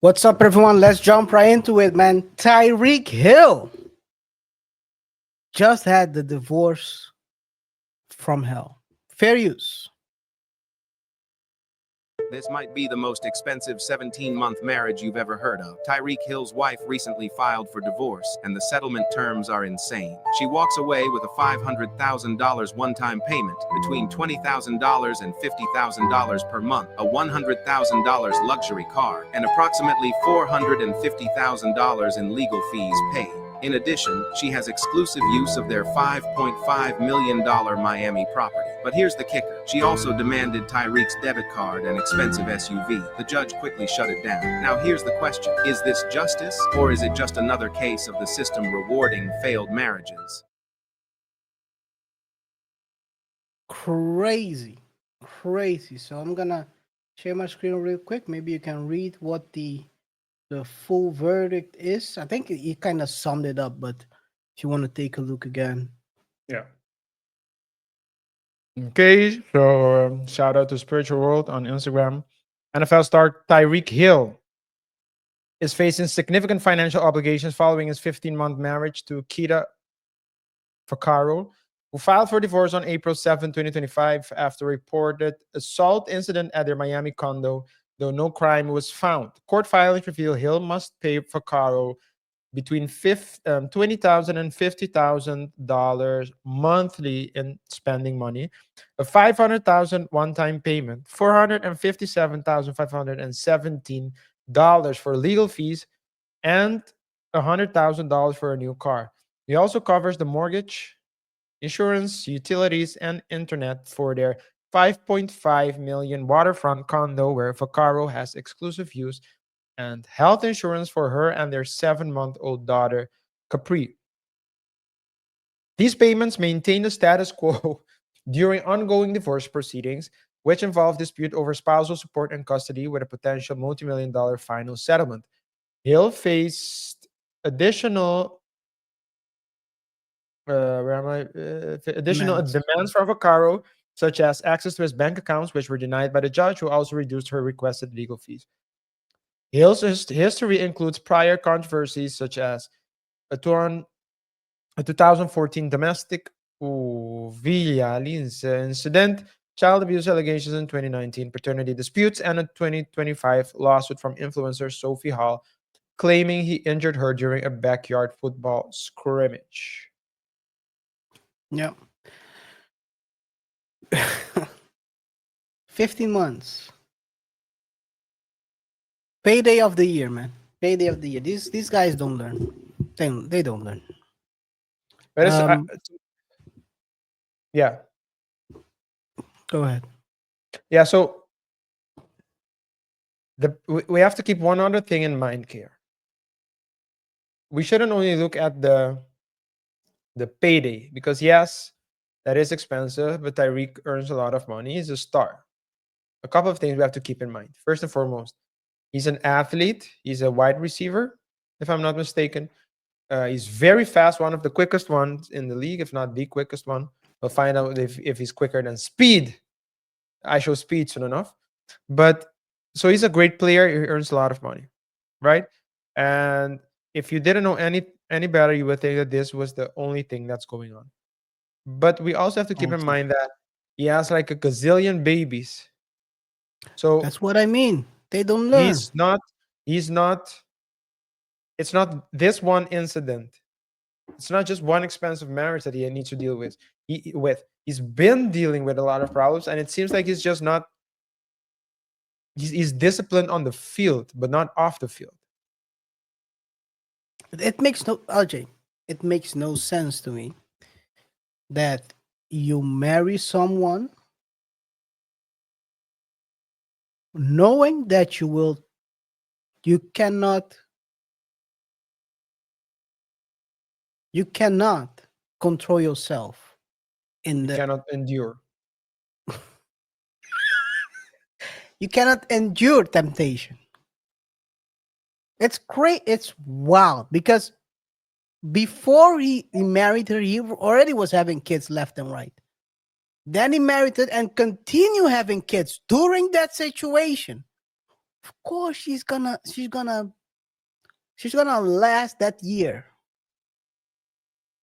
What's up, everyone? Let's jump right into it, man. Tyreek Hill just had the divorce from hell. Fair use. This might be the most expensive 17-month marriage you've ever heard of. Tyreek Hill's wife recently filed for divorce, and the settlement terms are insane. She walks away with a $500,000 one-time payment, between $20,000 and $50,000 per month, a $100,000 luxury car, and approximately $450,000 in legal fees paid. In addition, she has exclusive use of their $5.5 million Miami property. But here's the kicker. She also demanded Tyreek's debit card and expensive SUV. The judge quickly shut it down. Now here's the question. Is this justice, or is it just another case of the system rewarding failed marriages? Crazy. Crazy. So I'm gonna share my screen real quick. Maybe you can read what the full verdict is. I think you kind of summed it up, but if you want to take a look again. Yeah. Okay, so shout out to Spiritual World on Instagram. NFL star Tyreek Hill is facing significant financial obligations following his 15-month marriage to Kita Vaccaro, who filed for divorce on April 7, 2025, after a reported assault incident at their Miami condo, though no crime was found. Court filings reveal Hill must pay Vaccaro between $20,000 and $50,000 monthly in spending money, a $500,000 one-time payment, $457,517 for legal fees, and $100,000 for a new car. It also covers the mortgage, insurance, utilities, and internet for their $5.5 million waterfront condo where Vaccaro has exclusive use, and health insurance for her and their 7-month-old daughter, Capri. These payments maintain the status quo during ongoing divorce proceedings, which involve dispute over spousal support and custody with a potential multi-million-dollar final settlement. Hill faced additional Demands. demands from Vaccaro, such as access to his bank accounts, which were denied by the judge, who also reduced her requested legal fees. Hill's history includes prior controversies such as a 2014 domestic violence incident, child abuse allegations in 2019, paternity disputes, and a 2025 lawsuit from influencer Sophie Hall claiming he injured her during a backyard football scrimmage. Yeah. 15 months. Payday of the year, man. Payday of the year. These guys don't learn. They don't learn. But yeah. Go ahead. Yeah, so we have to keep one other thing in mind here. We shouldn't only look at the payday, because yes, that is expensive, but Tyreek earns a lot of money. He's a star. A couple of things we have to keep in mind. First and foremost, he's an athlete. He's a wide receiver, if I'm not mistaken. He's very fast, one of the quickest ones in the league, if not the quickest one. We'll find out if he's quicker than speed. I show speed soon enough. But so he's a great player. He earns a lot of money, right? And if you didn't know any better, you would think that this was the only thing that's going on. But we also have to keep in mind that he has like a gazillion babies. So that's what I mean. They don't learn. He's not. It's not this one incident. It's not just one expensive marriage that he needs to deal with. He's been dealing with a lot of problems, and it seems like he's just not. He's disciplined on the field, but not off the field. It makes no LJ. It makes no sense to me that you marry someone knowing that you cannot control yourself You cannot endure. you cannot endure temptation. It's great. It's wild because before he married her, he already was having kids left and right. Then he married her and continue having kids during that situation. Of course, she's gonna last that year.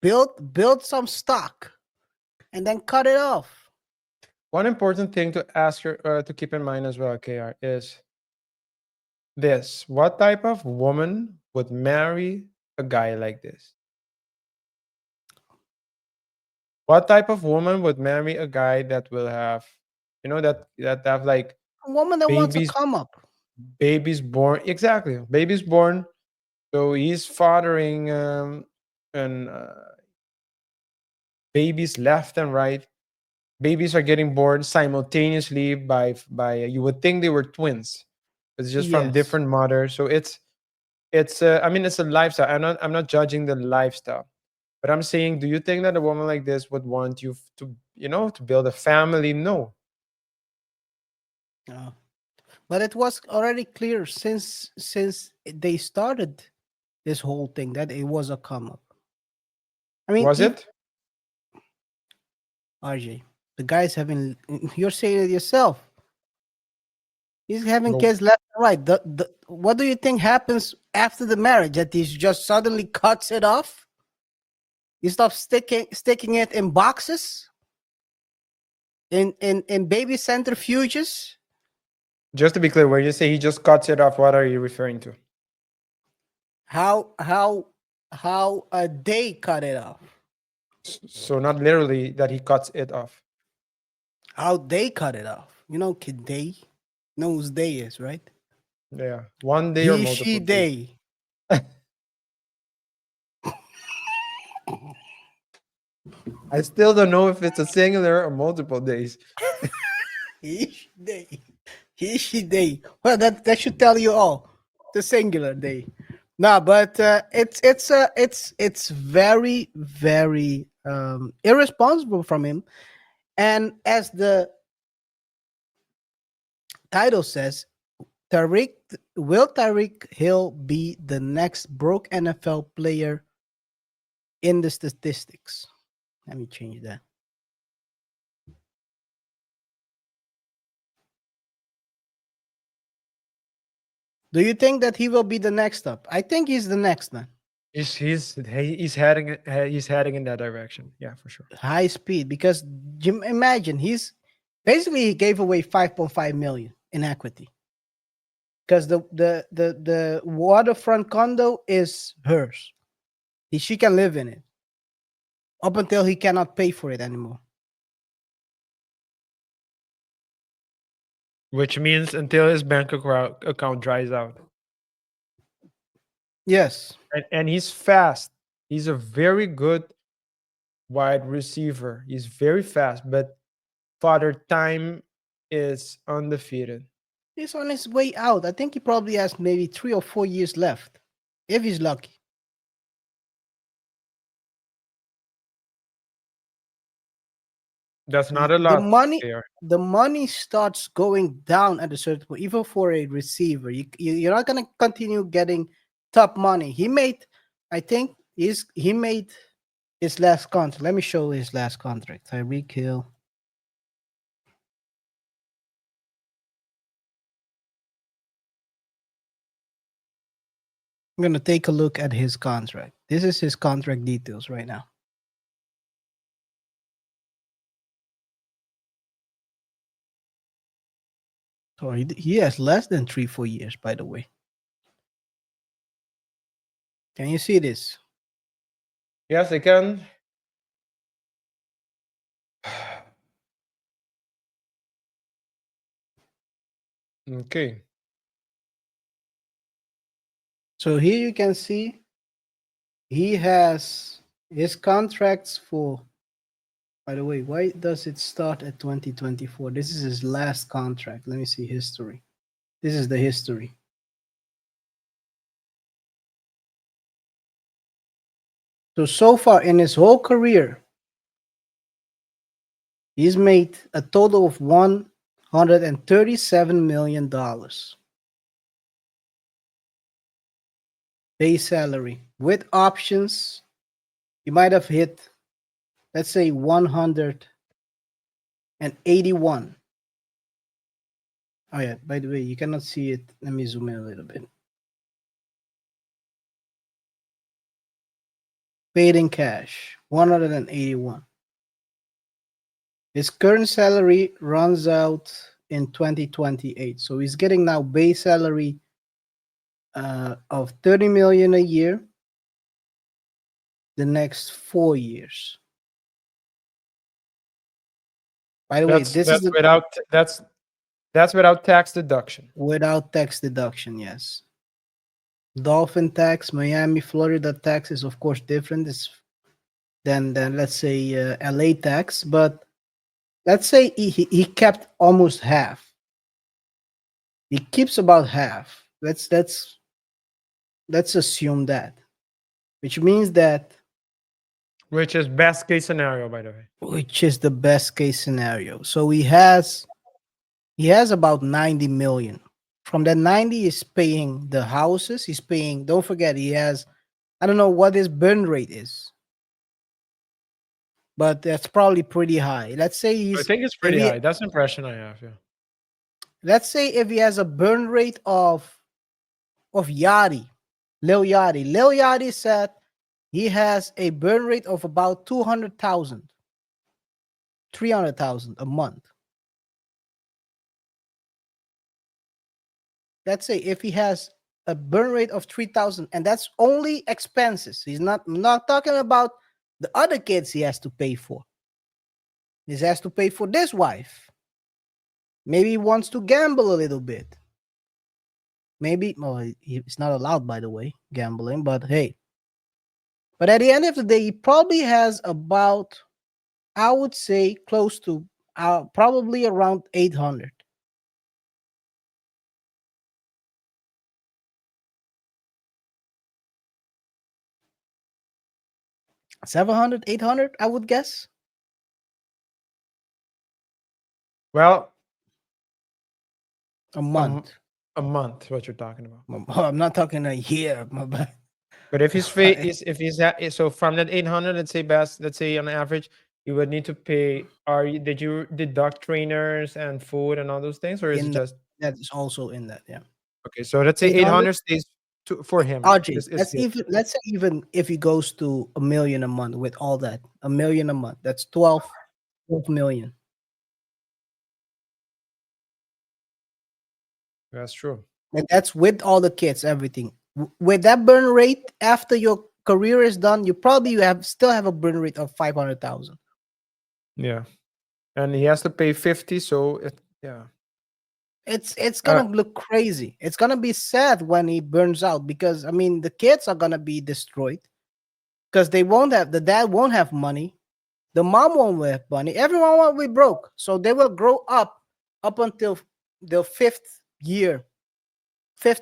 Build some stock, and then cut it off. One important thing to ask her to keep in mind as well, KR, is this: what type of woman would marry a guy like this? What type of woman would marry a guy that will have, that have like A woman that wants to babies, come up. babies born exactly, babies born. So he's fathering and babies left and right. Babies are getting born simultaneously by you would think they were twins. It's just from Yes. different mothers. So it's I mean it's a lifestyle. I'm not judging the lifestyle. But I'm saying, do you think that a woman like this would want you to, to build a family? No. Uh, but it was already clear since they started this whole thing that it was a come up. I mean, Was it? RJ, the guy's having. You're saying it yourself. He's having But kids left and right. What do you think happens after the marriage? That he just suddenly cuts it off? You stop sticking it in boxes, in baby centrifuges. just to be clear, when you say he just cuts it off, what are you referring to? How they cut it off? So not literally that he cuts it off. How they cut it off? You know, kid they know whose day is, right? Yeah. One day or He, she, multiple days. they. I still don't know if it's a singular or multiple days. He, she, they. He, she, they. Well, that should tell you all. The singular they. No, but it's very very irresponsible from him. And as the title says, Tyreek Hill be the next broke NFL player in the statistics? Let me change that. Do you think that he will be the next up? I think he's the next one. He's heading in that direction. Yeah, for sure. High speed, because imagine he gave away 5.5 million in equity because the waterfront condo is hers. She can live in it up until he cannot pay for it anymore. Which means until his bank account dries out. Yes. And he's fast. He's a very good wide receiver. He's very fast, but father time is undefeated. He's on his way out. I think he probably has maybe 3 or 4 years left, if he's lucky. That's not a The lot money, there. the money starts going down at a certain point, even for a receiver. You're not gonna continue getting top money. I think he made his last contract. Let me show his last contract. Tyreek Hill. I'm gonna take a look at his contract. This is his contract details right now. So he has less than 3 4 years, by the way. Can you see this? Yes, they can. Okay. So here you can see he has his contracts for. By the way, why does it start at 2024? This is his last contract. Let me see history. This is the history. So far in his whole career, he's made a total of $137 million base salary. With options, you might have hit, let's say, 181 Oh yeah. By the way, you cannot see it. Let me zoom in a little bit. Paid in cash, 181. His current salary runs out in 2028, so he's getting now base salary of 30 million a year the next 4 years. By the way, That's this is that's the without that's without tax deduction. without tax deduction. Yes, Dolphin tax, Miami, Florida tax is of course different than let's say LA tax, but let's say he kept almost half. He keeps about half. Let's assume that, which means that, Which is best case scenario, by the way. which is the best case scenario. So he has about 90 million. From that 90 is paying the houses. He's paying. Don't forget, he has. I don't know what his burn rate is, but that's probably pretty high. Let's say I he's think it's if pretty he high. That's the impression I have. Yeah. let's say if he has a burn rate of Yachty, Lil Yachty said he has a burn rate of about 200,000, 300,000 a month. Let's say if he has a burn rate of 3,000, and that's only expenses. I'm not talking about the other kids he has to pay for. He has to pay for this wife. Maybe he wants to gamble a little bit. Maybe, well, it's not allowed, by the way, gambling, but hey. But at the end of the day, he probably has about, I would say, close to probably around 800. 700, 800, I would guess, Well, a um, month. a month. What you're talking about? I'm not talking a year, my bad. But if so from that 800, let's say best, let's say on average, you would need to pay. Did you deduct trainers and food and all those things, or is it In that, just that is also in that, yeah. okay? So let's say 800. 800 stays for him. RJ, Is good. let's say even if he goes to a million a month with all that, a million a month, that's 12 million. That's true. And that's with all the kids, everything. With that burn rate, after your career is done, you probably still have a burn rate of 500,000. Yeah, and he has to pay 50. So yeah. It's Uh, gonna look crazy. It's gonna be sad when he burns out, because I mean the kids are gonna be destroyed because the dad won't have money, the mom won't have money, everyone will be broke. So they will grow up until the fifth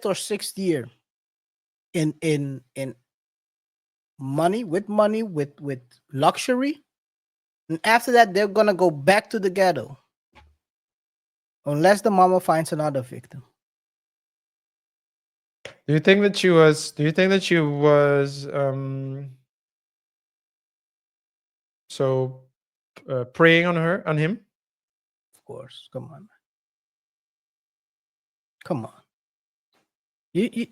or sixth year in money with luxury, and after that they're gonna go back to the ghetto unless the mama finds another victim. do you think that she was? Do you think that she was so preying on him? Of course, come on, man. Come on. You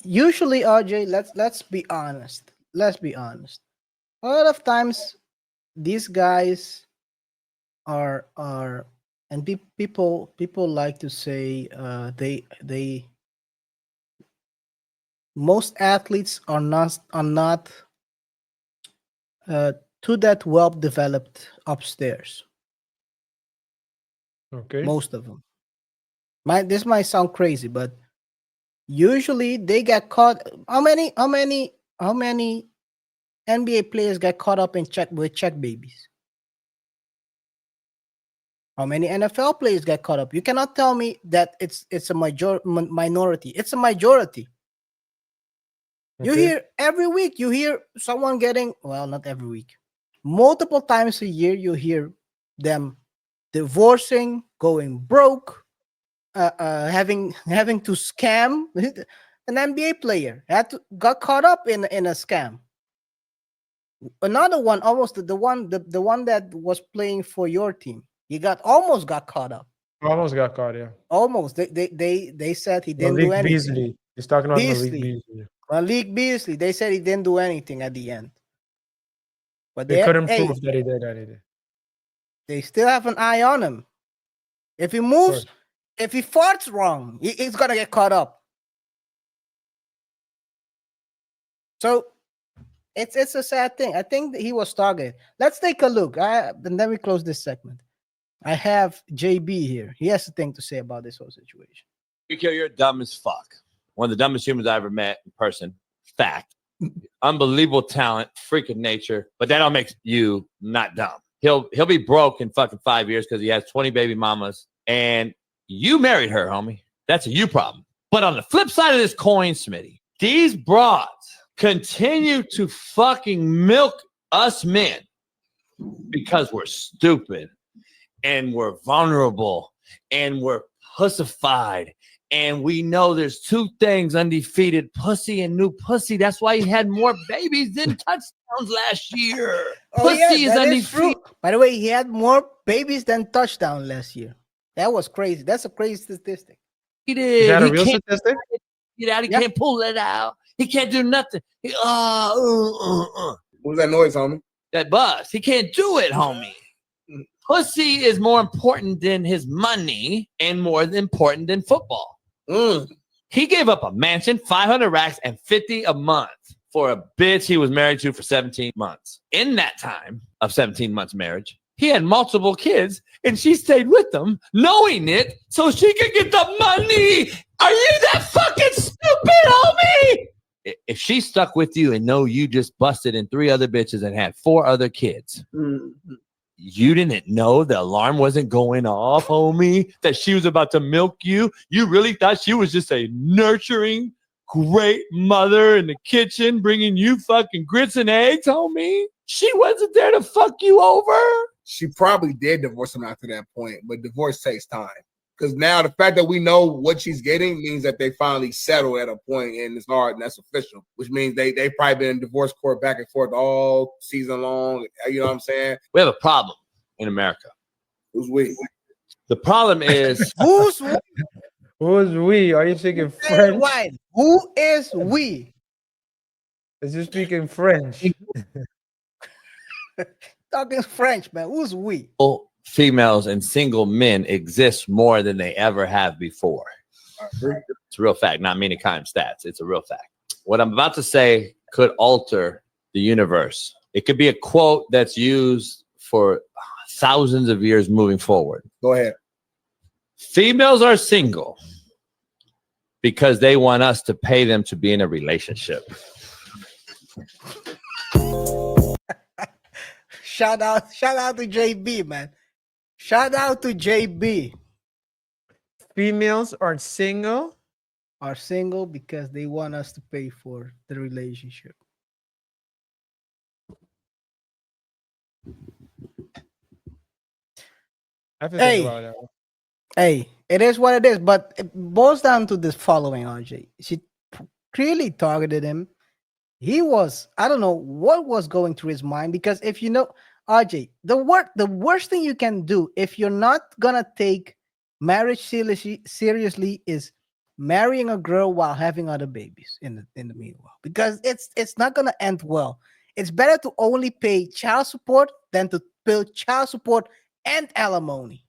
usually, RJ, let's be honest. Let's be honest. A lot of times these guys are and people like to say they most athletes are not uh, too that well developed upstairs. Okay. Most of them. This might sound crazy, but usually they get caught. How many NBA players get caught up in check babies? How many NFL players get caught up? You cannot tell me that it's a minority. It's a majority. You Okay. hear every week. You hear someone getting, well, not every week, multiple times a year. You hear them divorcing, going broke, having to scam. An NBA player got caught up in a scam. Another one, almost the one that was playing for your team. He almost got caught up. Almost got caught. Yeah. Almost. They said he didn't do Malik anything. Beasley. He's talking about Malik Beasley. Beasley. Malik Beasley. They said he didn't do anything at the end. But They couldn't hey, prove that he did anything. they still have an eye on him. If he Of moves, course. if he farts wrong, he's gonna get caught up. So it's a sad thing. I think that he was targeted. Let's take a look. And then we close this segment. I have JB here. He has a thing to say about this whole situation. You're dumb as fuck. One of the dumbest humans I ever met in person. Fact. Unbelievable talent, freak of nature, but that don't make you not dumb. He'll be broke in fucking 5 years because he has 20 baby mamas, and you married her, homie. That's a you problem. But on the flip side of this coin, Smitty, these broads continue to fucking milk us men because we're stupid and we're vulnerable and we're pussified. And we know there's two things undefeated, pussy and new pussy. That's why he had more babies than touchdowns last year. Pussy is undefeated. By the way, he had more babies than touchdowns last year. That was crazy. That's a crazy statistic. Is that a real statistic? Get out. He can't pull it out. He can't do nothing. What was that noise, homie? That buzz. He can't do it, homie. Pussy is more important than his money and more important than football. He gave up a mansion, 500 racks, and 50 a month for a bitch he was married to for 17 months. In that time of 17 months marriage, he had multiple kids, and she stayed with them, knowing it, so she could get the money. Are you that fucking stupid, homie? If she stuck with you and know you just busted in 3 other bitches and had 4 other kids, you didn't know the alarm wasn't going off, homie, that she was about to milk you? You really thought she was just a nurturing, great mother in the kitchen bringing you fucking grits and eggs, homie? She wasn't there to fuck you over? She probably did divorce him after that point, but divorce takes time. Because now the fact that we know what she's getting means that they finally settled at a point and it's hard and that's official, which means they probably been in divorce court back and forth all season long. You know what I'm saying? We have a problem in America. Who's we? The problem is Who's Who's we? Are you speaking French? white? Who is we? Is you speaking French? Talking French, man. Who's we? females and single men exist more than they ever have before. It's a real fact, not meaning kind stats. It's a real fact. What I'm about to say could alter the universe. It could be a quote that's used for thousands of years moving forward. Go ahead. Females are single because they want us to pay them to be in a relationship. Shout out to JB, man. Shout out to JB. Females are single. Are single because they want us to pay for the relationship. I have to think about that. Hey, it is what it is, but it boils down to this following, RJ. She clearly targeted him. He was, I don't know what was going through his mind, because if you know, RJ, the worst thing you can do if you're not gonna take marriage seriously is marrying a girl while having other babies in the meanwhile, because it's not gonna end well. It's better to only pay child support than to pay child support and alimony.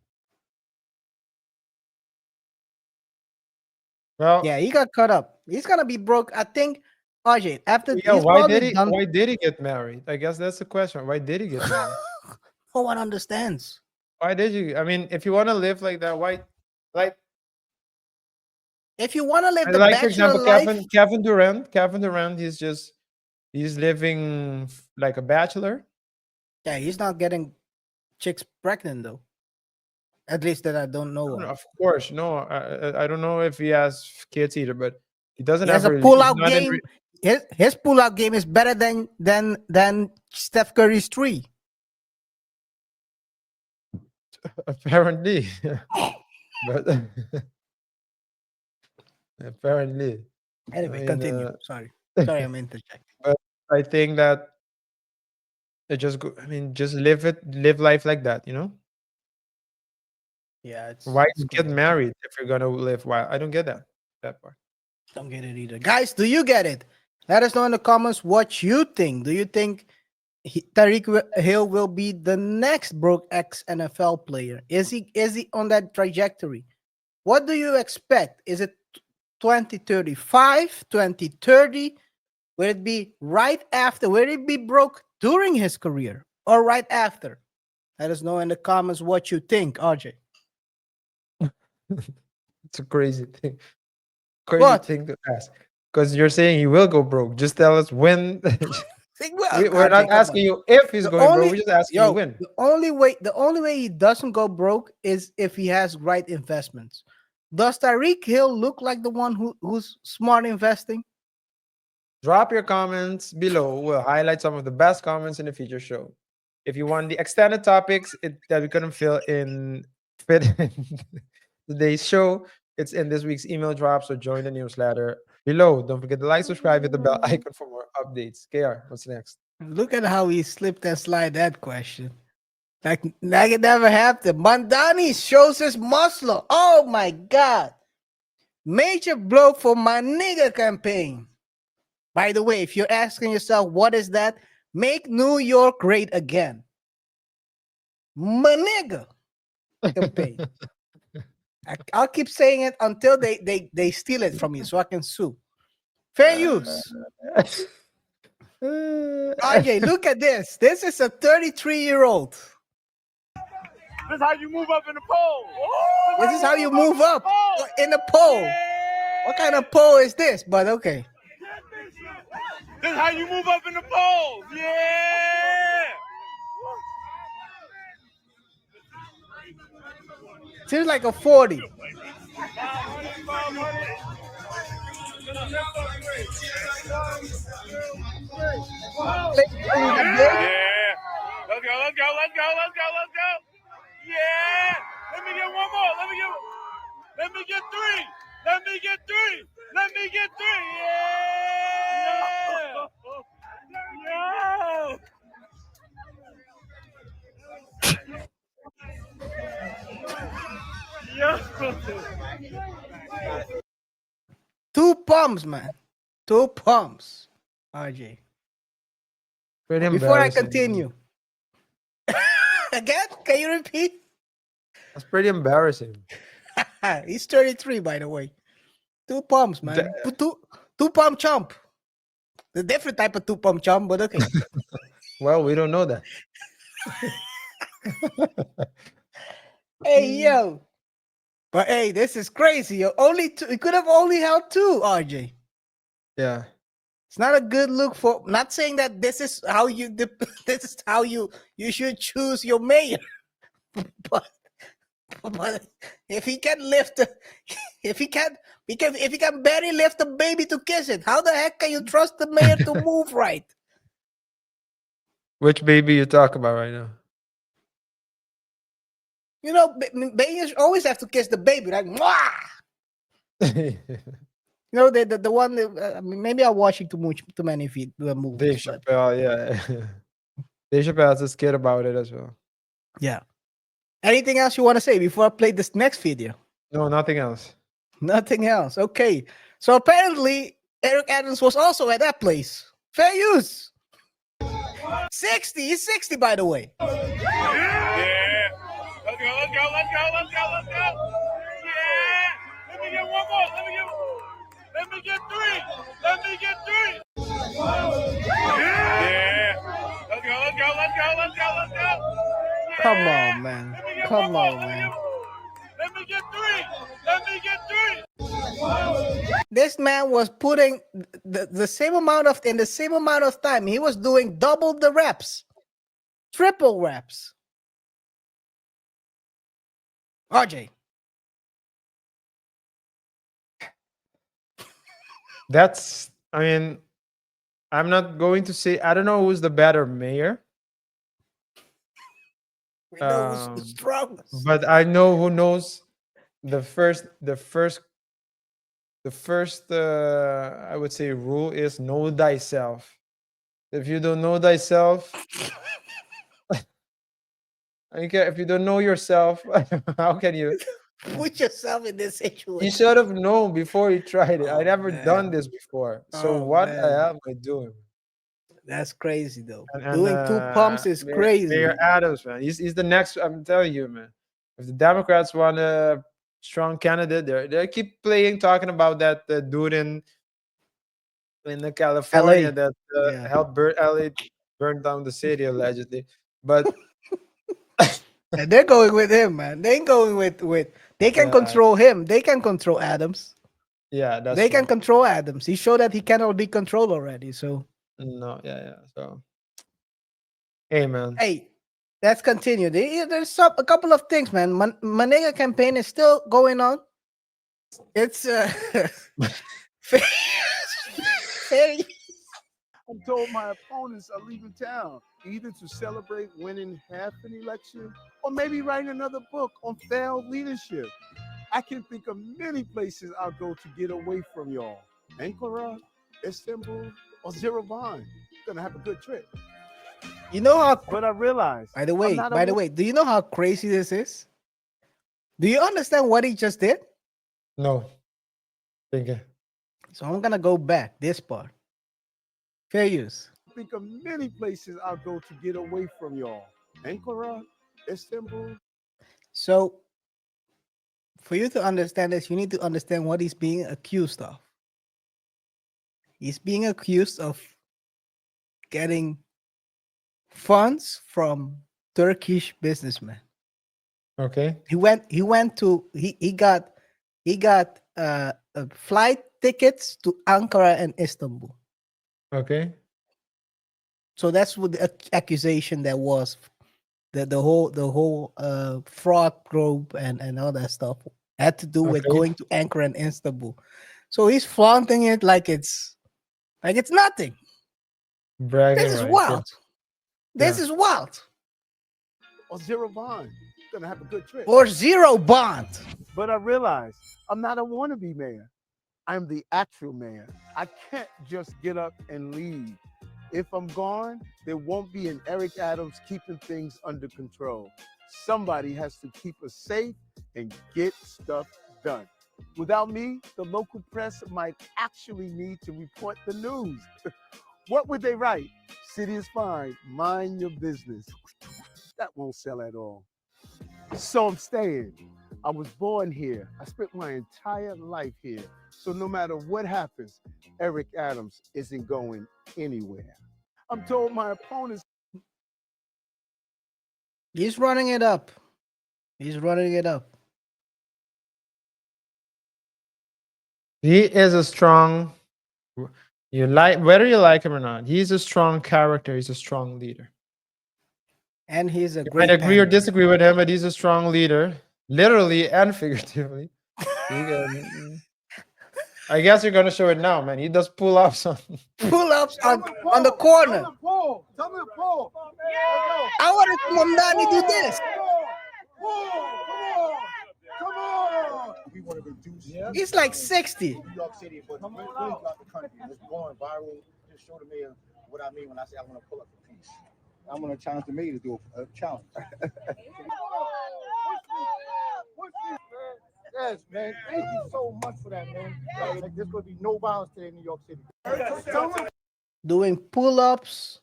Well, Yeah, he got caught up. He's gonna be broke. I think, RJ, after yeah. he's Why probably did he? done. Why did he get married? I guess that's the question. Why did he get married? No one understands. Why did you? I mean, if you want to live like that, why? Like, If you want to live the like for bachelor example, life, Kevin Durant. He's living like a bachelor. yeah, he's not getting chicks pregnant though. At least that I don't know. Of. Of course, no. I don't know if he has kids either, but he doesn't He has have a he's pull-out not in game. His pull-out game is better than Steph Curry's three. apparently. But apparently. Anyway, I mean, continue. Sorry, I'm interjecting. But I think that it just live life like that, you know. Yeah, Why it's get crazy. married if you're gonna live wild? I don't get that part. Don't get it either. Guys, do you get it? Let us know in the comments what you think. Do you think Tyreek Hill will be the next broke ex NFL player? Is he on that trajectory? What do you expect? Is it 2035, 2030? Will it be right after? Will it be broke during his career or right after? Let us know in the comments what you think, RJ. It's a crazy thing. Crazy What? thing to ask. Because you're saying he will go broke. Just tell us when. Think well, We're not RJ, come on. asking you if he's The going broke. only We're just asking you when. the only way he doesn't go broke is if he has right investments. Does Tyreek Hill look like the one who's smart investing? Drop your comments below. We'll highlight some of the best comments in the future show. If you want the extended topics that we couldn't fit in today's show, it's in this week's email drop. So join the newsletter below. Don't forget to like, subscribe, hit the bell icon for more updates. KR, what's next? Look at how he slipped and slide that question. Like it never happened. Mamdani shows his muscle. Oh my god. Major blow for my nigga campaign. By the way, if you're asking yourself what is that, make New York great again. My nigga campaign. I'll keep saying it until they steal it from you so I can sue. Fair use. RJ, look at this. This is a 33-year-old. This is how you move up in the poll. This is how you move up in the poll. What kind of poll is this? But okay. This is how you move up in the polls. Yeah. Seems like a 40. Yeah. Let's go, let's go, let's go, let's go, let's go. Yeah. Let me get one more. Let me get three. Let me get three. Let me get three. Yeah. Yo. 2 pumps, man. 2 pumps. RJ. Pretty Before I embarrassing. continue. Again? Can you repeat? That's pretty embarrassing. He's 33, by the way. 2 pumps, man. Two pump chump. A different type of 2 pump chump, but okay. Well, we don't know that. Hey, yo. But hey, this is crazy. Yo. Only 2. You could have only held 2, RJ. Yeah. It's not a good look for. Not saying that this is how you. This is how you should choose your mayor. but if he can lift, if he can barely lift a baby to kiss it, how the heck can you trust the mayor to move right? Which baby you talk about right now? You know, babies always have to kiss the baby, like mwah! You know, the one that, maybe I'm watching too many Dave movies. But Chappelle, yeah. Dave Chappelle has a skit about it as well. yeah. Anything else you want to say before I play this next video? No, nothing else. Nothing else. Okay. So apparently, Eric Adams was also at that place. Fair use. 60. He's 60, by the way. Yeah. Let's go, let's go, let's go, let's go, let's go. Yeah. Let me get one more. Let me get three. Let me get three. Yeah. Let's go, let's go, let's go, let's go, let's go. Yeah. Come on, man. Let me get Come one on, more. man. Let me get three. Let me get three. This man was putting the same amount of in the same amount of time. He was doing double the reps, triple reps. RJ. I mean, I'm not going to say, I don't know who's the better mayor, We know who's the strongest. but I know who knows the first, I would say rule is know thyself. If you don't know thyself, If you don't know yourself, how can you? Put yourself in this You situation. should have known before you tried it. I Oh never done man. this before. So Oh what the man. hell am I doing? That's crazy though. And Doing two pumps is crazy. Mayor Adams, man, he's the next. I'm telling you, man. If the Democrats want a strong candidate, they keep talking about that dude in the California LA. that Yeah. helped LA burn down the city allegedly. But And they're going with him, man. They ain't going with they can yeah, control him. They can control Adams. yeah, that's They can true. control Adams. He showed that he cannot be controlled already. So No, yeah. So, hey, man. hey, let's continue. There's a couple of things, man. Manega campaign is still going on. It's very I'm told my opponents are leaving town, either to celebrate winning half an election or maybe writing another book on failed leadership. I can think of many places I'll go to get away from y'all. Ankara, Istanbul, or Zerevan. Gonna have a good trip. you know how But I realize by the I'm way, not a by the way, do you know how crazy this is? Do you understand what he just did? No, thinking. So I'm gonna go back this part. Fair use. think of many places I'll go to get away from y'all. Ankara, Istanbul. So for you to understand this, you need to understand what he's being accused of. He's being accused of getting funds from Turkish businessmen. Okay. He got flight tickets to Ankara and Istanbul. Okay. So that's what the accusation that was the whole fraud group and all that stuff had to do with Okay. going to Ankara and Istanbul. So he's flaunting it like it's nothing. Bragging This is rights. wild. This Yeah. is wild. Or Zerevan. Gonna have a good trip. Or zero bond. But I realize I'm not a wannabe mayor. I'm the actual mayor. I can't just get up and leave. If I'm gone, there won't be an Eric Adams keeping things under control. Somebody has to keep us safe and get stuff done. Without me, the local press might actually need to report the news. What would they write? City is fine, mind your business. That won't sell at all. So I'm staying. I was born here. I spent my entire life here. So no matter what happens, Eric Adams isn't going anywhere. I'm told my opponents. He's running it up. He's running it up. He is a strong. Whether you like him or not. He's a strong character. He's a strong leader. And he's a You might great agree or pander. disagree with him, but he's a strong leader, literally and figuratively. I guess you're gonna show it now, man. He does pull-ups on. Pull-ups on the corner. Tell me to pull. I want to see Mamdani do this. Come on. We want to reduce He's like 60. New York City, but really throughout the country. It's going viral. Just show the mayor what I mean when I say I want to pull up the piece. I'm going to challenge the mayor to do a challenge. Yes, man. Thank you so much for that, man. Like, there's going to be no violence today in New York City. Doing pull-ups,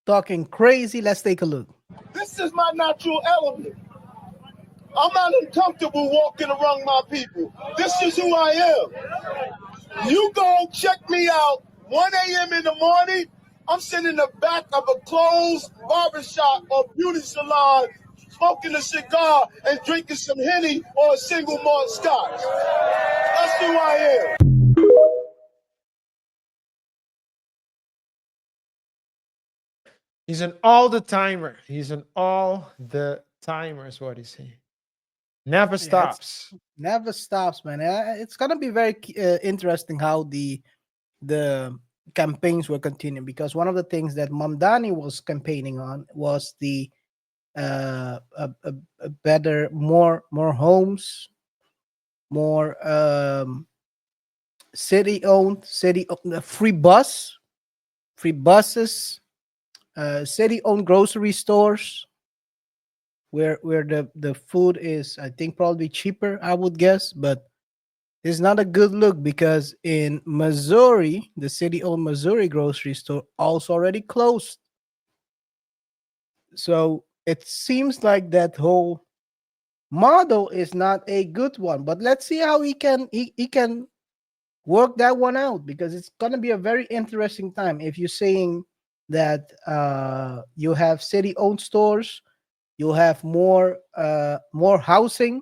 talking crazy. Let's take a look. This is my natural element. I'm not uncomfortable walking around my people. This is who I am. You go check me out 1 a.m. in the morning. I'm sitting in the back of a closed barbershop or beauty salon, smoking a cigar and drinking some Henny or a single malt scotch. That's who I am. He's an all-the-timer. He's an all-the-timer is what he's saying. Never stops. Never stops, man. It's gonna be very interesting how the campaigns will continue, because one of the things that Mamdani was campaigning on was the a better, more homes, more city owned, free buses, city owned grocery stores. where the food is, I think, probably cheaper, I would guess, but it's not a good look because in Missouri, the city-owned Missouri grocery store also already closed. So it seems like that whole model is not a good one. But let's see how he can work that one out, because it's gonna be a very interesting time if you're saying that you have city-owned stores, you'll have more housing,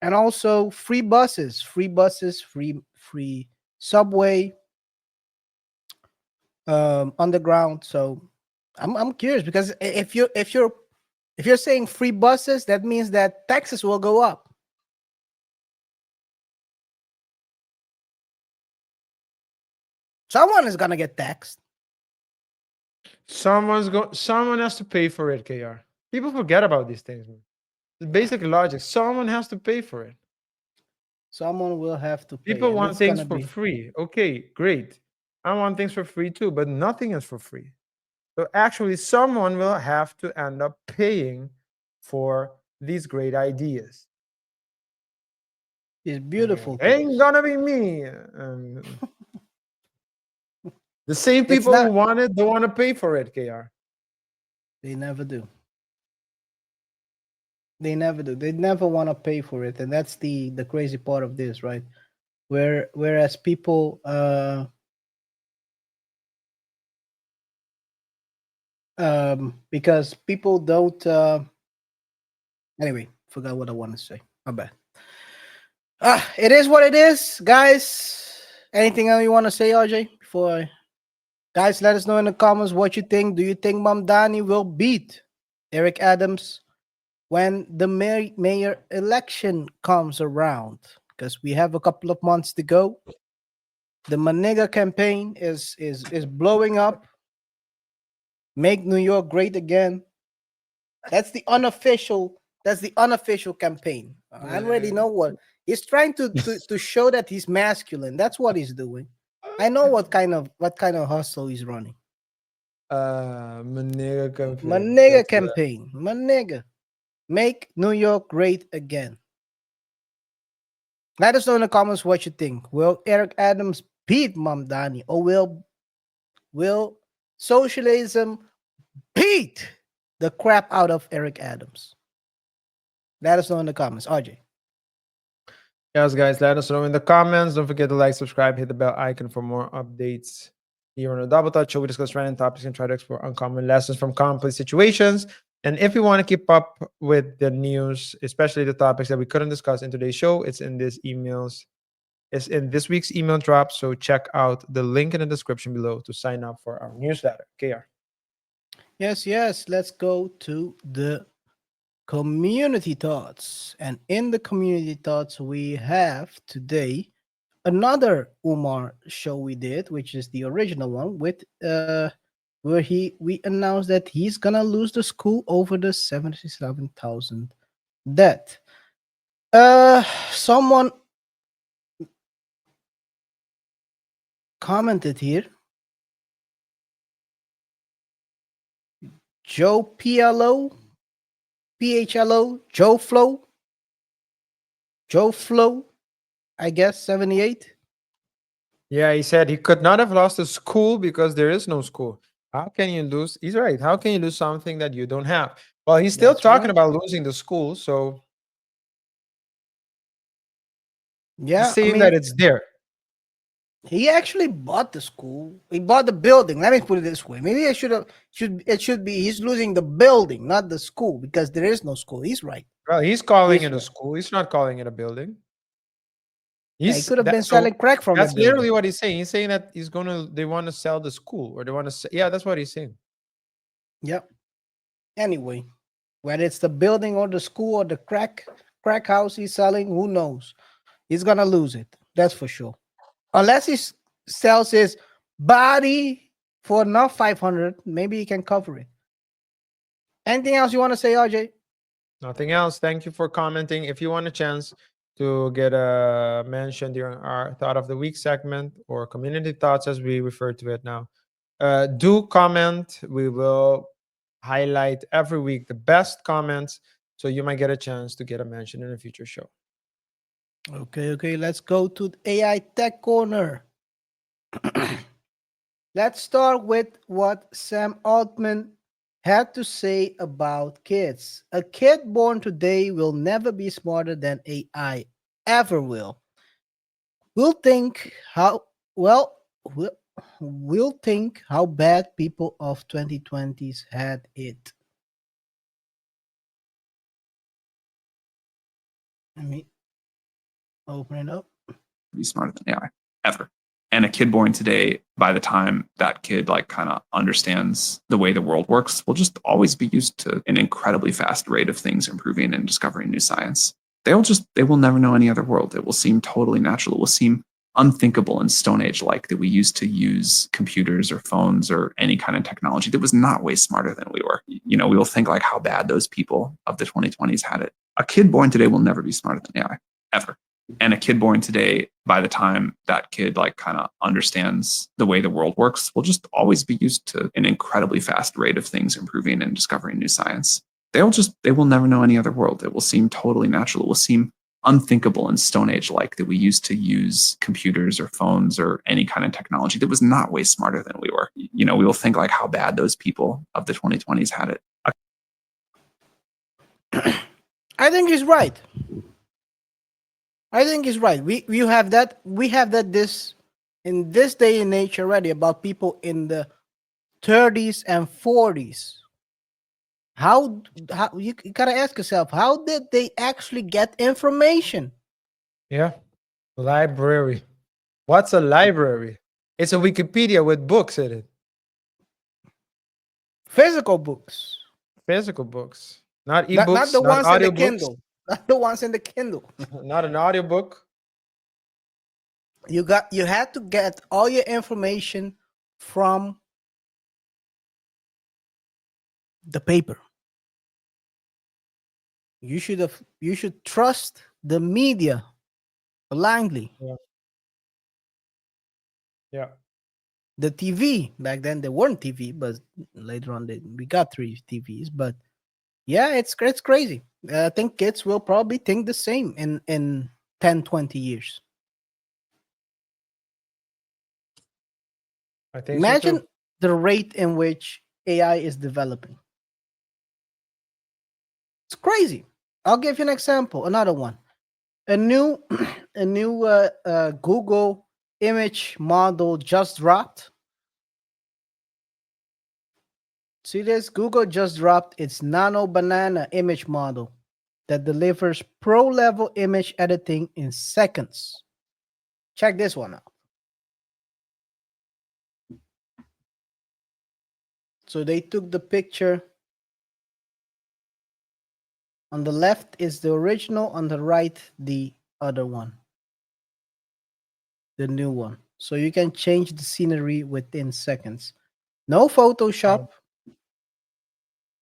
and also free subway, underground. So I'm curious, because if you're saying free buses, that means that taxes will go up. Someone is gonna get taxed. Someone has to pay for it, KR. People forget about these things, man. The basic logic. Someone has to pay for it. Someone will have to pay, People and want it's things gonna for be free. Okay, great. I want things for free too, but nothing is for free. So actually, someone will have to end up paying for these great ideas. these beautiful Ain't things. gonna be me. The same It's people who not. want it don't want to pay for it, KR. They never do. They never do. They never want to pay for it, and that's the crazy part of this, right? Whereas people, because people don't. Anyway, forgot what I want to say. My bad. It is what it is, guys. Anything else you want to say, RJ? Guys, let us know in the comments what you think. Do you think Mamdani will beat Eric Adams when the mayor election comes around? Because we have a couple of months to go. The Manega campaign is blowing up. Make New York great again. That's the unofficial. That's the unofficial campaign. I already know what he's trying to show that he's masculine. That's what he's doing. I know what kind of hustle he's running. Manega campaign. Manega That's campaign. Manega. Make New York great again. Let us know in the comments what you think. Will Eric Adams beat Mamdani, or will socialism beat the crap out of Eric Adams? Let us know in the comments. RJ. Yes, guys, let us know in the comments. Don't forget to like, subscribe, hit the bell icon for more updates. Here on the Double Touch Show, we discuss random topics and try to explore uncommon lessons from complex situations. And if you want to keep up with the news, especially the topics that we couldn't discuss in today's show, it's in this emails. It's in this week's email drop. So check out the link in the description below to sign up for our newsletter. KR. Yes. Let's go to the community thoughts. And in the community thoughts, we have today another Umar show we did, which is the original one with where we announced that he's gonna lose the school over the 77,000 debt. Someone commented here. Joe PHLO, Joe Flow, I guess 78. Yeah, he said he could not have lost the school because there is no school. How can you lose? He's right. How can you lose something that you don't have? Well, he's still That's talking right. about losing the school. So he's Yeah, I saying that mean, it's there. he actually bought the school. He bought the building. Let me put it this way. Maybe I should be he's losing the building, not the school, because there is no school. He's right. Well, he's calling He's it a right. school. He's not calling it a building. Yeah, he He's could have that. been So selling crack from the that's building. literally what he's saying. He's saying that he's gonna. They want to sell the school, or they want to. Yeah, that's what he's saying. Yep. Anyway, whether it's the building or the school or the crack house he's selling, who knows? He's gonna lose it. That's for sure. Unless sells his body for not 500, maybe he can cover it. Anything else you want to say, RJ? Nothing else. Thank you for commenting. If you want a chance to get a mention during our thought of the week segment or community thoughts, as we refer to it now, do comment. We will highlight every week the best comments, so you might get a chance to get a mention in a future show. Okay. Let's go to the AI Tech Corner. Let's start with what Sam Altman had to say about kids. A kid born today will never be smarter than AI ever will. We'll think how well we'll, we'll think how bad people of 2020s had it. Let me open it up. Be smarter than AI ever. And a kid born today, by the time that kid like kind of understands the way the world works, will just always be used to an incredibly fast rate of things improving and discovering new science. They will never know any other world. It will seem totally natural. It will seem unthinkable and Stone Age like that we used to use computers or phones or any kind of technology that was not way smarter than we were. We will think like how bad those people of the 2020s had it. A kid born today will never be smarter than AI ever. And a kid born today, by the time that kid like kind of understands the way the world works, will just always be used to an incredibly fast rate of things improving and discovering new science. They will never know any other world. It will seem totally natural. It will seem unthinkable and Stone Age like that we used to use computers or phones or any kind of technology that was not way smarter than we were. We will think like how bad those people of the 2020s had it. I think he's right. We have that this in this day and age already about people in the 30s and 40s. How you gotta ask yourself, how did they actually get information? Yeah. Library. What's a library? It's a Wikipedia with books in it. Physical books. Physical books. Not Not ebooks, the not ones in the audiobooks. Kindle. Not the ones in the Kindle. Not an audiobook. You had to get all your information from the paper. You should trust the media blindly. Yeah. The TV back then, there weren't TV, but later on we got 3 TVs. But yeah, it's crazy. I think kids will probably think the same in 10, 20 years. I think Imagine so too. the rate in which AI is developing. It's crazy. I'll give you an example. Another one. A new Google image model just dropped. See this? Google just dropped its Nano Banana image model that delivers pro-level image editing in seconds. Check this one out. So they took the picture. On the left is the original, on the right, the other one. The new one. So you can change the scenery within seconds. No Photoshop.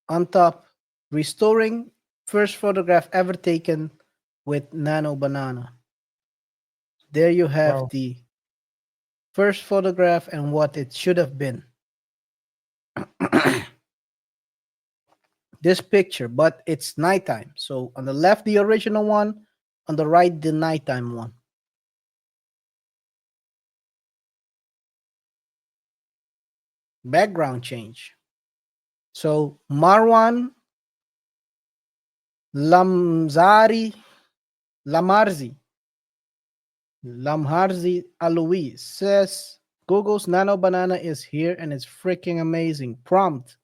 On top, restoring first photograph ever taken with Nano Banana. There you have the first photograph and what it should have been. This picture, but it's nighttime. So on the left, the original one, on the right, the nighttime one. Background change. So Marwan Lamharzi Aloui says Google's Nano Banana is here and it's freaking amazing. Prompt: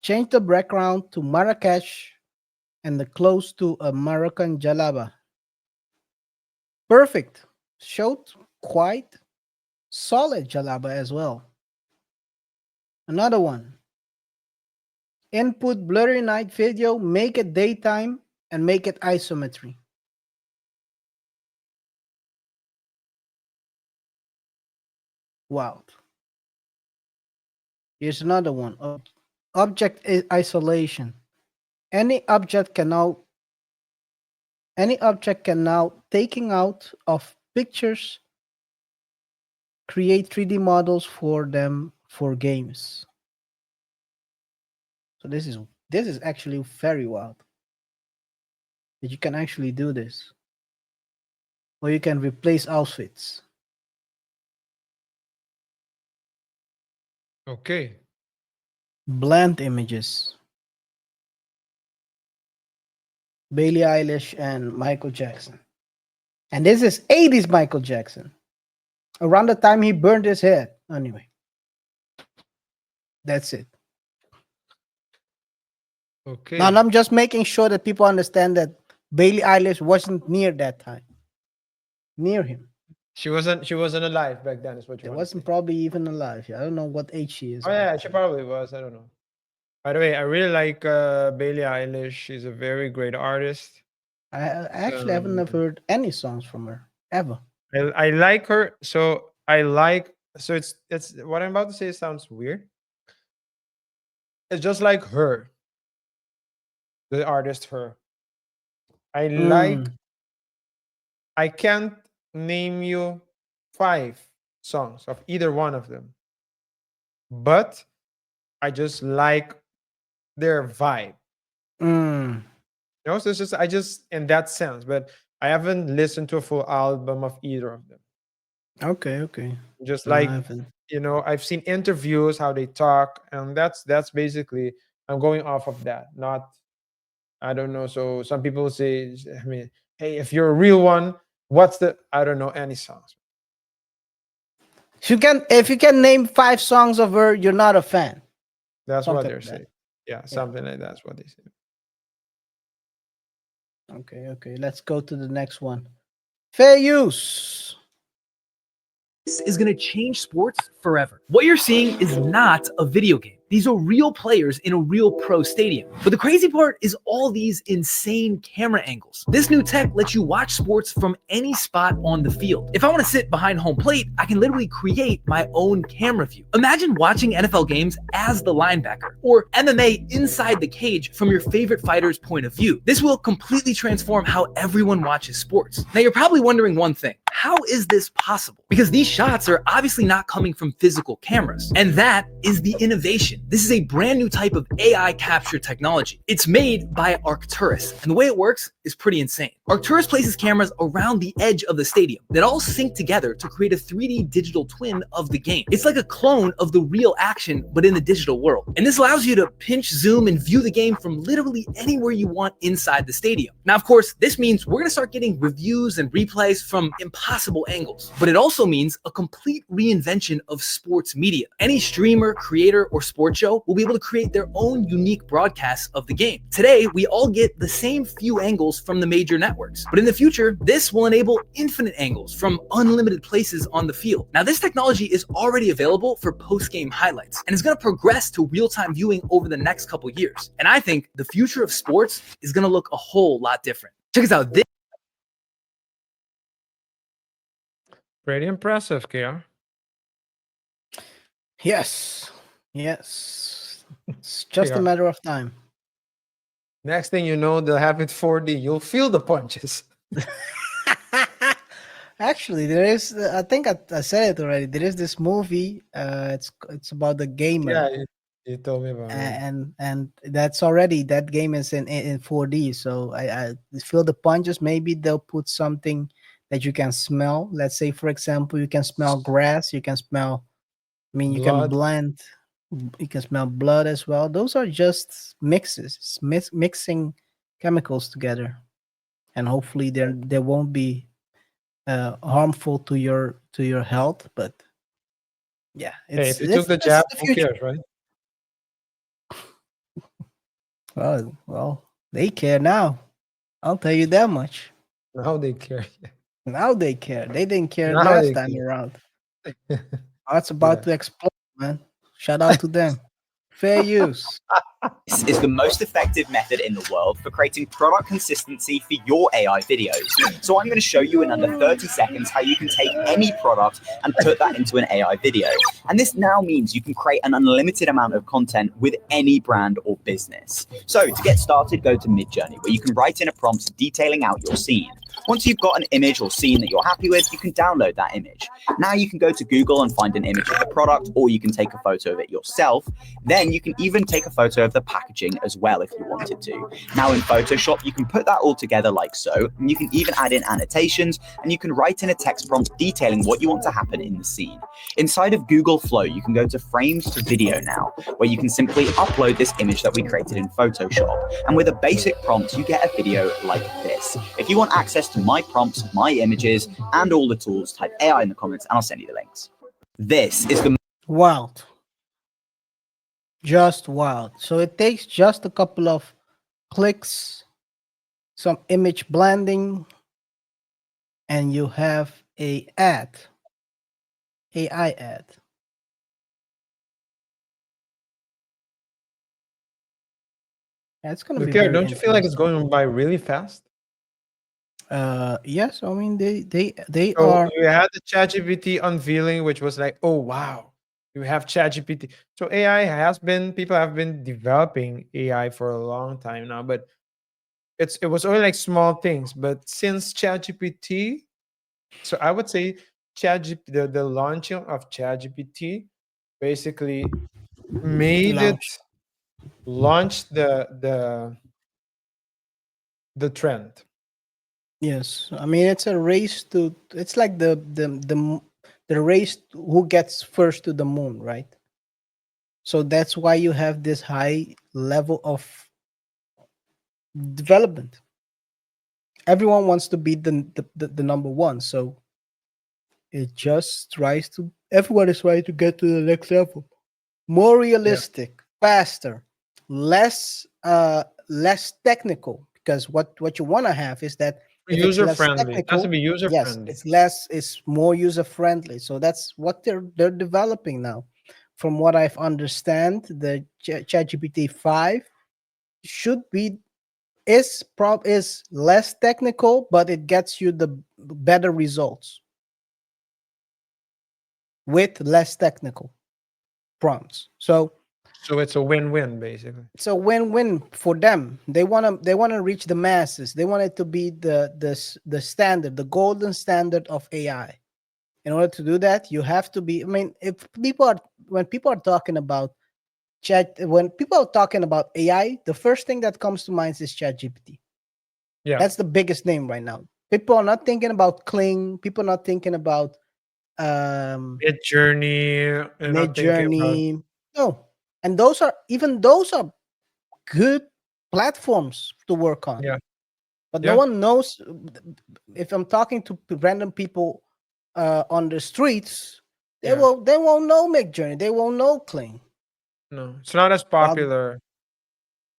change the background to Marrakesh and the clothes to a Moroccan jalaba. Perfect. Showed quite solid jalaba as well. Another one. Input blurry night video, make it daytime, and make it isometry. Wow. Here's another one. Object isolation. Any object can now taking out of pictures, create 3D models for them for games. So this is actually very wild that you can actually do this, or you can replace outfits. Okay. Blend images. Billie Eilish and Michael Jackson. And this is 80s Michael Jackson. Around the time he burned his head. Anyway. That's it. Okay. Now I'm just making sure that people understand that Billie Eilish wasn't near that time. Near him. She wasn't alive back then, is what you She want. wasn't probably even alive. I don't know what age she is. Oh yeah, she probably was. I don't know. By the way, I really like Billie Eilish. She's a very great artist. I actually haven't never heard any songs from her ever. I like her. So I like. So it's what I'm about to say sounds weird. It's just like her, the artist her. I like. Mm. I can't name you 5 songs of either one of them, but I just like their vibe. Mm. You know, so it's just I just in that sense, but I haven't listened to a full album of either of them. Okay. Just No, I like haven't. I've seen interviews, how they talk, and that's basically I'm going off of that. Not I don't know. So some people say, I mean, hey, if you're a real one, what's the I don't know any songs. If you can name 5 songs of her, you're not a fan. That's what Something they're like that. saying. Yeah, something like that's what they say. Okay. Let's go to the next one. Fair use. This is going to change sports forever. What you're seeing is not a video game. These are real players in a real pro stadium. But the crazy part is all these insane camera angles. This new tech lets you watch sports from any spot on the field. If I want to sit behind home plate, I can literally create my own camera view. Imagine watching NFL games as the linebacker, or MMA inside the cage from your favorite fighter's point of view. This will completely transform how everyone watches sports. Now you're probably wondering one thing. How is this possible? Because these shots are obviously not coming from physical cameras. And that is the innovation. This is a brand new type of AI capture technology. It's made by Arcturus, and the way it works is pretty insane. Arcturus places cameras around the edge of the stadium that all sync together to create a 3D digital twin of the game. It's like a clone of the real action, but in the digital world. And this allows you to pinch, zoom, and view the game from literally anywhere you want inside the stadium. Now, of course, this means we're gonna start getting reviews and replays from impossible angles, but it also means a complete reinvention of sports media. Any streamer, creator, or sports show will be able to create their own unique broadcasts of the game. Today, we all get the same few angles from the major networks, but in the future, this will enable infinite angles from unlimited places on the field. Now, this technology is already available for post-game highlights, and it's gonna progress to real-time viewing over the next couple years. And I think the future of sports is gonna look a whole lot different. Check us out. Pretty impressive, KR. Yes. It's just a matter of time. Next thing you know, they'll have it 4D. You'll feel the punches. Actually, there is. I think I said it already. There is this movie. It's about the gamer. Yeah, you told me about it. And that's already that game is in 4D. So I feel the punches. Maybe they'll put something that you can smell. Let's say, for example, you can smell grass. You can smell. I mean, you can Blood. blend. You can smell blood as well. Those are just mixes, mixing chemicals together, and hopefully there won't be harmful to your health. But yeah, Hey, if you took the jab, the who future. cares, right? Well, they care now. I'll tell you that much. Now they care. Now they care. They didn't care Now last they time care. around. It's about to explode, man. Shout out to them. Fair use. This is the most effective method in the world for creating product consistency for your AI videos. So I'm going to show you in under 30 seconds how you can take any product and put that into an AI video. And this now means you can create an unlimited amount of content with any brand or business. So to get started, go to Midjourney, where you can write in a prompt detailing out your scene. Once you've got an image or scene that you're happy with, you can download that image. Now you can go to Google and find an image of the product, or you can take a photo of it yourself. Then you can even take a photo of the packaging as well if you wanted to. Now in Photoshop, you can put that all together like so, and you can even add in annotations, and you can write in a text prompt detailing what you want to happen in the scene. Inside of Google Flow, you can go to Frames to Video now, where you can simply upload this image that we created in Photoshop. And with a basic prompt, you get a video like this. If you want access to my prompts, my images, and all the tools, type AI in the comments and I'll send you the links. This is the Wild. Just wild. So it takes just a couple of clicks, some image blending, and you have a ad. AI ad. That's gonna be Okay, very don't you feel like it's interesting. going by really fast? Yes, I mean they So are. you had the ChatGPT unveiling, which was like, oh wow, you have ChatGPT. So people have been developing AI for a long time now, but it was only like small things. But since ChatGPT, so I would say the launching of ChatGPT basically made it Launch. launch the trend. Yes, I mean it's a race to. It's like the race who gets first to the moon, right? So that's why you have this high level of development. Everyone wants to be the number one, so it just tries to. Everyone is trying to get to the next level. More Yeah, realistic, faster, less technical. Because what you want to have is that if it's user less friendly. It has to technical, be user yes, friendly. it's more user friendly. So that's what they're developing now. From what I've understand, the ChatGPT 5 should be is less technical, but it gets you the better results with less technical prompts. So So it's a win-win basically. it's a win-win for them. They want to reach the masses. They want it to be the standard, the golden standard of AI. In order to do that, you have to be. I mean, if people are when people are talking about when people are talking about AI, the first thing that comes to mind is ChatGPT. Yeah. That's the biggest name right now. People are not thinking about Kling. People are not thinking about Mid journey, you're Mid not thinking about. Journey. No, and those are good platforms to work on. Yeah, But no yeah, one knows. If I'm talking to random people on the streets, yeah. they won't know Mid Journey. They won't know Kling. No, it's not as While popular.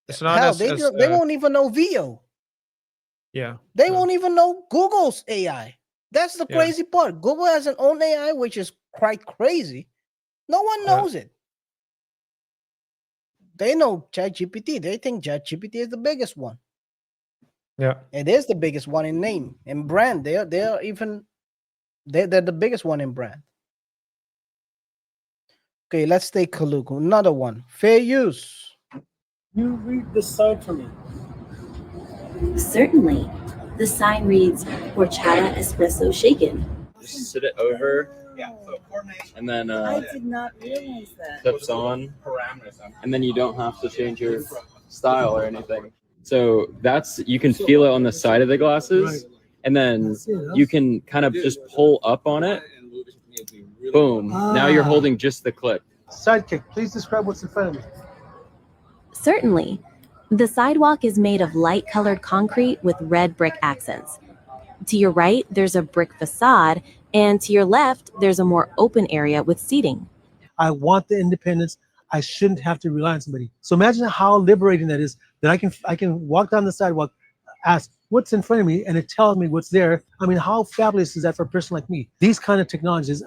It's not hell, as they won't even know VO. yeah, They no, won't even know Google's AI. That's the yeah, crazy part. Google has an own AI, which is quite crazy. No one yeah, knows it. They know ChatGPT. They think ChatGPT is the biggest one. yeah. It is the biggest one in name and brand. They're the biggest one in brand. Okay, let's take a look. Another one. Fair use. You read the sign for me. Certainly. The sign reads Horchata Espresso Shaken. Just sit it over, and then I did not realize that. clips on, and then you don't have to change your style or anything. So you can feel it on the side of the glasses, and then you can kind of just pull up on it. Boom. Now you're holding just the clip. Sidekick, please describe what's in front of me. Certainly. The sidewalk is made of light-colored concrete with red brick accents. To your right, there's a brick facade, and to your left, there's a more open area with seating. I want the independence. I shouldn't have to rely on somebody. So imagine how liberating that is, that I can walk down the sidewalk, ask what's in front of me, and it tells me what's there. I mean, how fabulous is that for a person like me? These kind of technologies,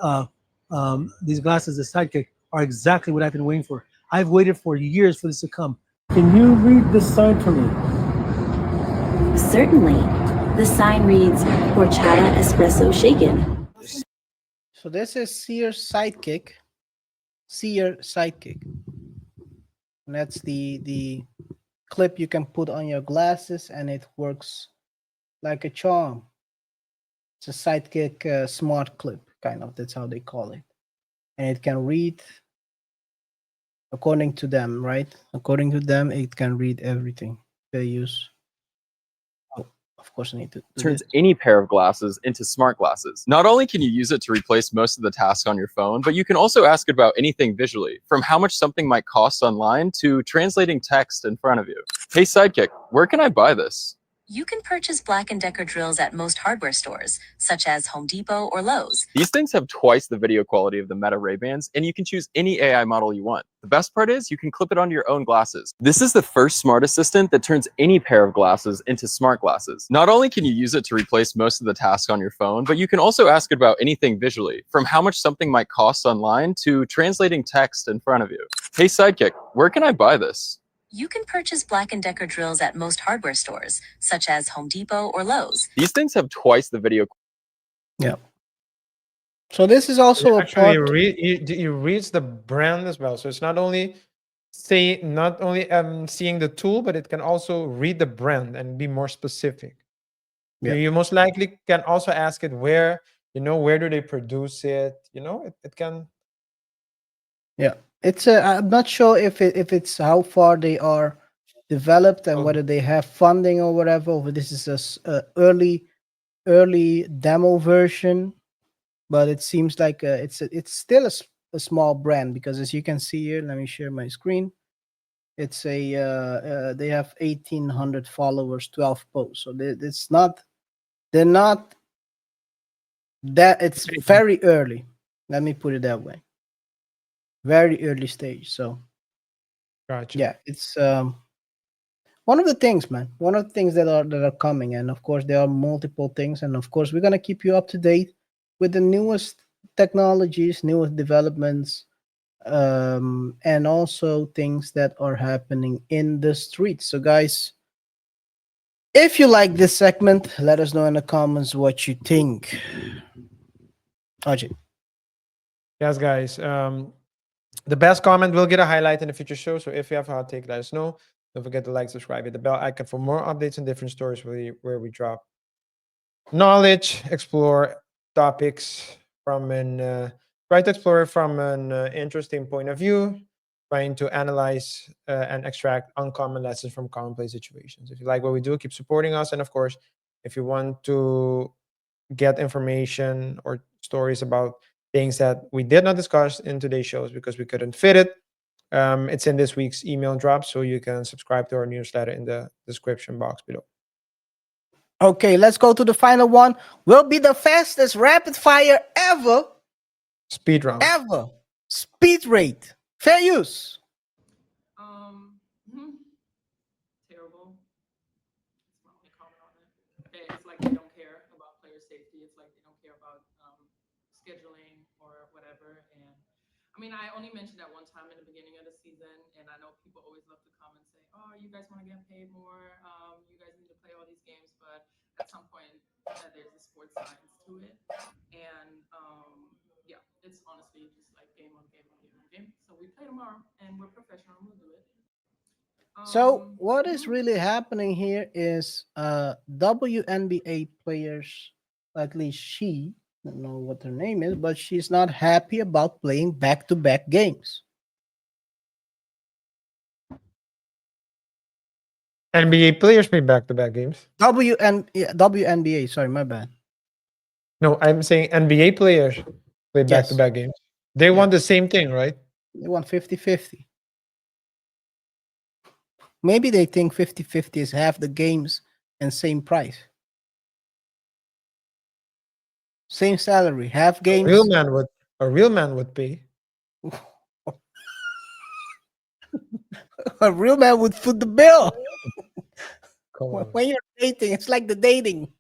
these glasses, the Sidekick, are exactly what I've been waiting for. I've waited for years for this to come. Can you read this sign for me? Certainly. The sign reads Horchata Espresso Shaken. So this is Sears Sidekick. Sear Sidekick. And that's the clip you can put on your glasses, and it works like a charm. It's a Sidekick smart clip, kind of. That's how they call it, and it can read according to them, right? According to them, it can read everything they use. Oh, of course, I need to do turns this. any pair of glasses into smart glasses. Not only can you use it to replace most of the tasks on your phone, but you can also ask it about anything visually, from how much something might cost online to translating text in front of you. Hey Sidekick, where can I buy this? You can purchase Black & Decker drills at most hardware stores, such as Home Depot or Lowe's. These things have twice the video quality of the Meta Ray-Bans, and you can choose any AI model you want. The best part is you can clip it onto your own glasses. This is the first smart assistant that turns any pair of glasses into smart glasses. Not only can you use it to replace most of the tasks on your phone, but you can also ask it about anything visually, from how much something might cost online to translating text in front of you. Hey Sidekick, where can I buy this? You can purchase Black & Decker drills at most hardware stores, such as Home Depot or Lowe's. These things have twice the video. Yeah. So this is also a Actually, part. it reads the brand as well. So it's not only seeing the tool, but it can also read the brand and be more specific. Yeah. You most likely can also ask it where do they produce it. It can. Yeah, it's I'm not sure if it's how far they are developed and whether they have funding or whatever. Or this is a early demo version, but it seems like it's still a small brand, because as you can see here, let me share my screen. It's they have 1,800 followers, 12 posts. So they're not that. It's very early. Let me put it that way. Very early stage. So Gotcha. yeah, it's one of the things, man. One of the things that are coming, and of course there are multiple things, and of course we're gonna keep you up to date with the newest technologies, newest developments, and also things that are happening in the streets. So, guys, if you like this segment, let us know in the comments what you think. Ajay. Yes, guys. The best comment will get a highlight in the future show. So if you have a hot take, let us know. Don't forget to like, subscribe, hit the bell icon for more updates and different stories where we drop knowledge, explore topics from try to explore from an interesting point of view, trying to analyze and extract uncommon lessons from commonplace situations. If you like what we do, keep supporting us. And of course, if you want to get information or stories about things that we did not discuss in today's shows because we couldn't fit it, it's in this week's email drop, so you can subscribe to our newsletter in the description box below. Okay, let's go to the final one. Will be the fastest rapid fire ever. Speed round. Ever. Speed rate. Fair use. Terrible. That's my only comment on it. It's like they don't care about player safety. It's like they don't care about scheduling or whatever. And I mean, I only mentioned that one time in the beginning of the season, and I know people always love to come and say, "Oh, you guys want to get paid more? You guys need to play all these games." But at some point, there's a sports science to it, and yeah, it's honestly just like game on game on game on game. So we play tomorrow, and we're professional. We'll do it. So what is really happening here is WNBA players, at least she, I don't know what her name is, but she's not happy about playing back-to-back games. NBA players play back-to-back games. WNBA, sorry, my bad. No, I'm saying NBA players play Yes. back-to-back games. They want the same thing, right? They want 50-50. Maybe they think 50-50 is half the games and same price. Same salary, half games. A real man would pay. A real man would foot the bill. Come on. When you're dating, it's like the dating.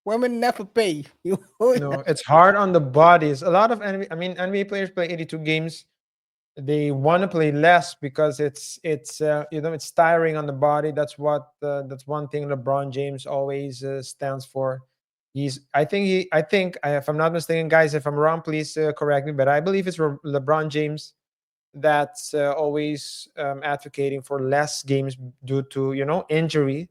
Women never pay. No, it's hard on the bodies. A lot of NBA players play 82 games. They want to play less because it's tiring on the body. That's one thing LeBron James always stands for. I think if I'm not mistaken, guys, if I'm wrong, please correct me. But I believe it's LeBron James that's always advocating for less games due to injury,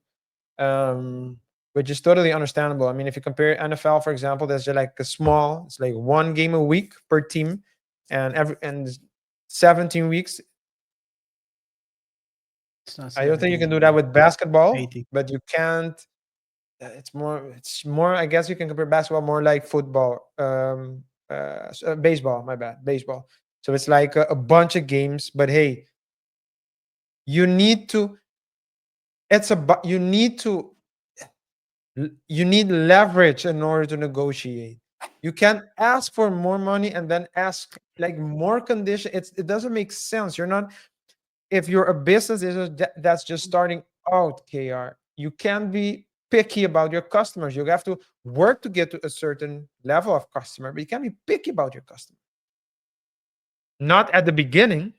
which is totally understandable. I mean, if you compare NFL, for example, there's like it's like one game a week per team, and 17 weeks. I don't think you can do that with basketball, 80. but you can't. It's more. I guess you can compare basketball more like football, baseball. My bad, baseball. So it's like a bunch of games. But hey, you need to. You need to. You need leverage in order to negotiate. You can't ask for more money and then ask like more condition. It doesn't make sense. You're not. If you're a business that's just starting out, KR, you can't be picky about your customers. You have to work to get to a certain level of customer, but you can't be picky about your customer. Not at the beginning.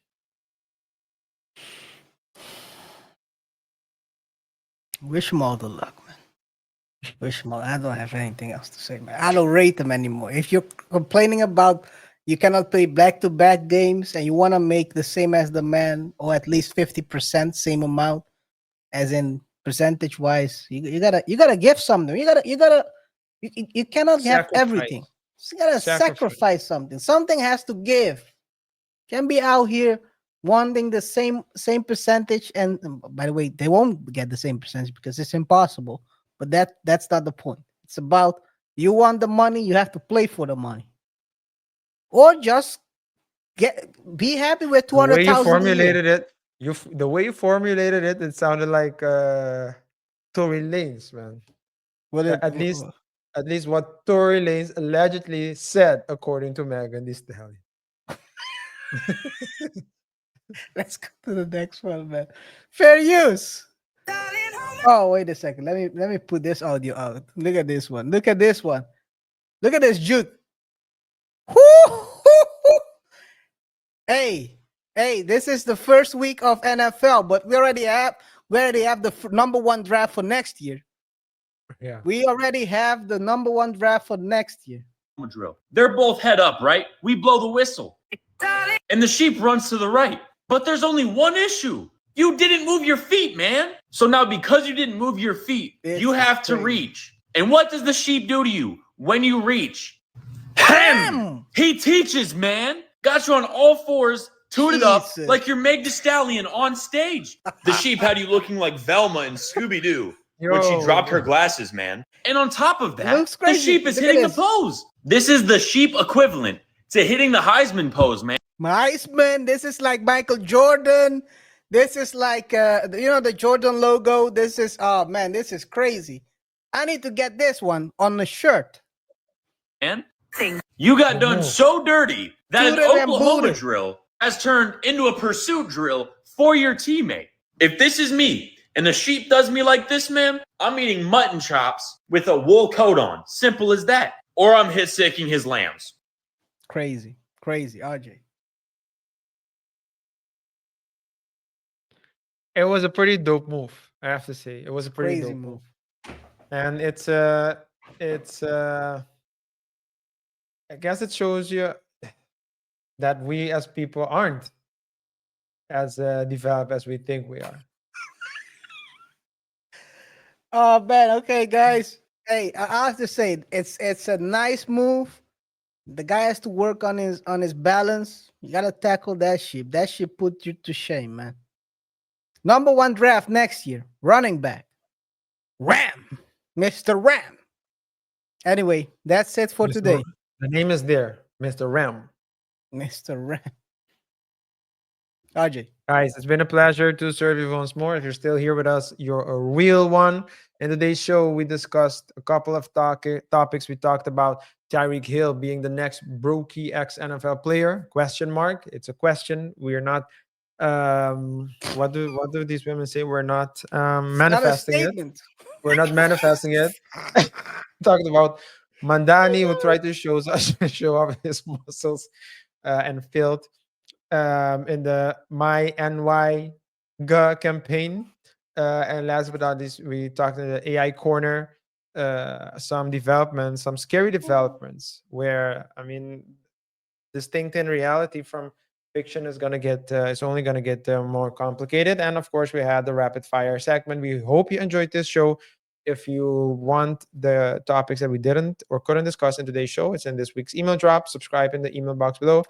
Wish him all the luck, man. Wish him all. I don't have anything else to say, man. I don't rate them anymore. If you're complaining about you cannot play back-to-back games and you want to make the same as the man, or at least 50%, same amount, as in percentage-wise, you gotta give something. You cannot have everything. You gotta sacrifice something. Something has to give. Can't be out here wanting the same percentage. And by the way, they won't get the same percentage because it's impossible. But that's not the point. It's about you want the money, you have to play for the money, or just be happy with 200,000. The way you formulated it, the way you formulated it, it sounded like Tory Lanez, man. At least what Tory Lanez allegedly said, according to Megan Thee Stallion. Let's go to the next one, man. Fair use. Oh, wait a second. Let me put this audio out. Look at this one. Look at this one. Look at this Jude. Hey, this is the first week of NFL, but we already have the number one draft for next year. Yeah. We already have the number one draft for next year. Drill. They're both head up, right? We blow the whistle. And the sheep runs to the right. But there's only one issue. You didn't move your feet, man. So now because you didn't move your feet, you have to reach. And what does the sheep do to you when you reach? Hem! He teaches, man. Got you on all fours, tooted up like you're Meg Thee Stallion on stage. The sheep had you looking like Velma and Scooby-Doo when she dropped her glasses, man. And on top of that, the sheep is hitting the pose. This is the sheep equivalent to hitting the Heisman pose, man. Heisman, this is like Michael Jordan. This is like the Jordan logo. This is this is crazy. I need to get this one on the shirt. And you got done so dirty that an Oklahoma drill has turned into a pursuit drill for your teammate. If this is me and the sheep does me like this, man, I'm eating mutton chops with a wool coat on. Simple as that. Or I'm hit-sicking his lambs. Crazy, RJ. It was a pretty dope move, I have to say. It was a pretty dope move. And it's I guess it shows you that we as people aren't as developed as we think we are. Oh man, okay, guys. Hey, I have to say it's a nice move. The guy has to work on his balance. You gotta tackle that sheep. That sheep put you to shame, man. Number one draft next year, running back, Ram, Mr. Ram. Anyway, that's it for today. The name is there, Mr. Ram. Mr. Ram. RJ. Guys, it's been a pleasure to serve you once more. If you're still here with us, you're a real one. In today's show, we discussed a couple of topics. We talked about Tyreek Hill being the next Brokey ex-NFL player? Question mark. It's a question. We are not. What do these women say? We're not manifesting it. We're not manifesting it. Talking about Mamdani, who tried to show off his muscles and filth in the My NY campaign. And last but not least, we talked in the AI corner, some developments, some scary developments where, I mean, distinct in reality from fiction is going to get, it's only going to get more complicated. And of course, we had the rapid fire segment. We hope you enjoyed this show. If you want the topics that we didn't or couldn't discuss in today's show, it's in this week's email drop. Subscribe in the email box below.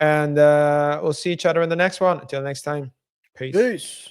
And we'll see each other in the next one. Until next time. Peace. Peace.